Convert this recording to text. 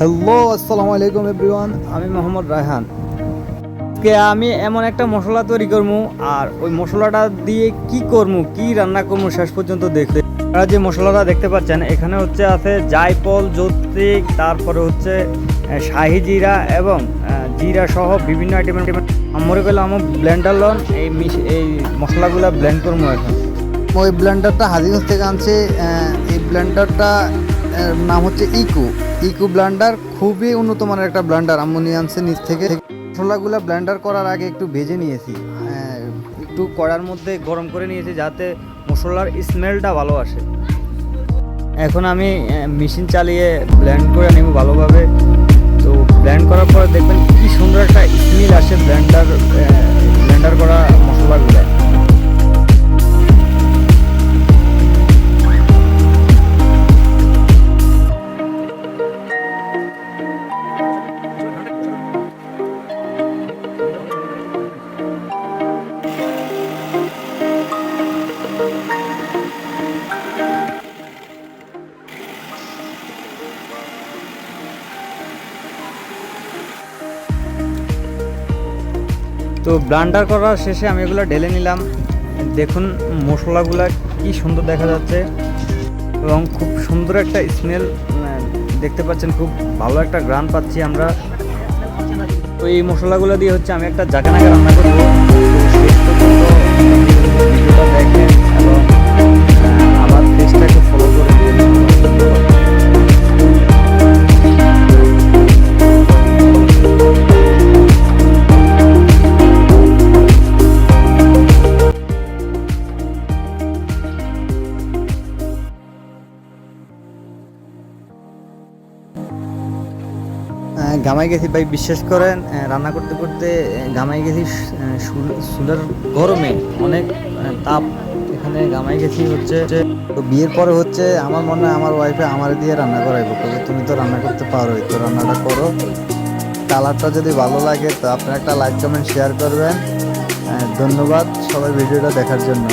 Hello আসসালামু আলাইকুম everyone, আমি মোহাম্মদ রায়হান। আজকে আমি এমন একটা মশলা তৈরি করবো, আর ওই মশলাটা দিয়ে কি করবো, কি রান্না করবো শেষ পর্যন্ত দেখতে। আপনারা যে মশলাটা দেখতে পাচ্ছেন এখানে হচ্ছে আছে জায়ফল, জৈত্রিক, তারপরে হচ্ছে শাহি জিরা এবং জিরা সহ বিভিন্ন আইটেমের মনে করলে আমার ব্লেন্ডার লন এই মশলাগুলো ব্লেন্ড করবো। এখন ওই ব্লেন্ডারটা হাজিগঞ্জ থেকে আনছে। এই ব্লেন্ডারটা নাম হচ্ছে ইকো ব্লেন্ডার। খুবই উন্নত মানের একটা ব্লেন্ডার আম্মু নিয়ে আনছে নিচ থেকে। মশলাগুলো ব্লেন্ডার করার আগে একটু ভেজে নিয়েছি, একটু কড়ার মধ্যে গরম করে নিয়েছি যাতে মশলার স্মেলটা ভালো আসে। এখন আমি মেশিন চালিয়ে ব্লেন্ড করে নেব ভালোভাবে। তো ব্লেন্ড করার পর দেখবেন কি সুন্দর একটা স্মেল আসে ব্লেন্ডার করা মশলাগুলো। তো ব্লেন্ডার করার শেষে আমি এগুলো ঢেলে নিলাম। দেখুন মশলাগুলো কি সুন্দর দেখা যাচ্ছে এবং খুব সুন্দর একটা স্মেল দেখতে পাচ্ছেন। খুব ভালো একটা গ্রান পাচ্ছি আমরা। তো এই মশলাগুলো দিয়ে হচ্ছে আমি একটা জাকানাকে রান্না করবো। ভিডিওটা দেখেন এবং আমার পেজটাকে ফলো করে দিন। গামাই গেছি ভাই, বিশ্বাস করেন রান্না করতে করতে গামাই গেছি। চুলার গরমে অনেক তাপ, এখানে গামাই গেছি হচ্ছে। তো বিয়ের পরে হচ্ছে আমার মনে হয় আমার ওয়াইফে আমার দিয়ে রান্না করাইবো, তুমি তো রান্না করতে পারোই, তো রান্নাটা করো। কালারটা যদি ভালো লাগে তো আপনারা একটা লাইক কমেন্ট শেয়ার করবেন। ধন্যবাদ সবাই ভিডিওটা দেখার জন্য।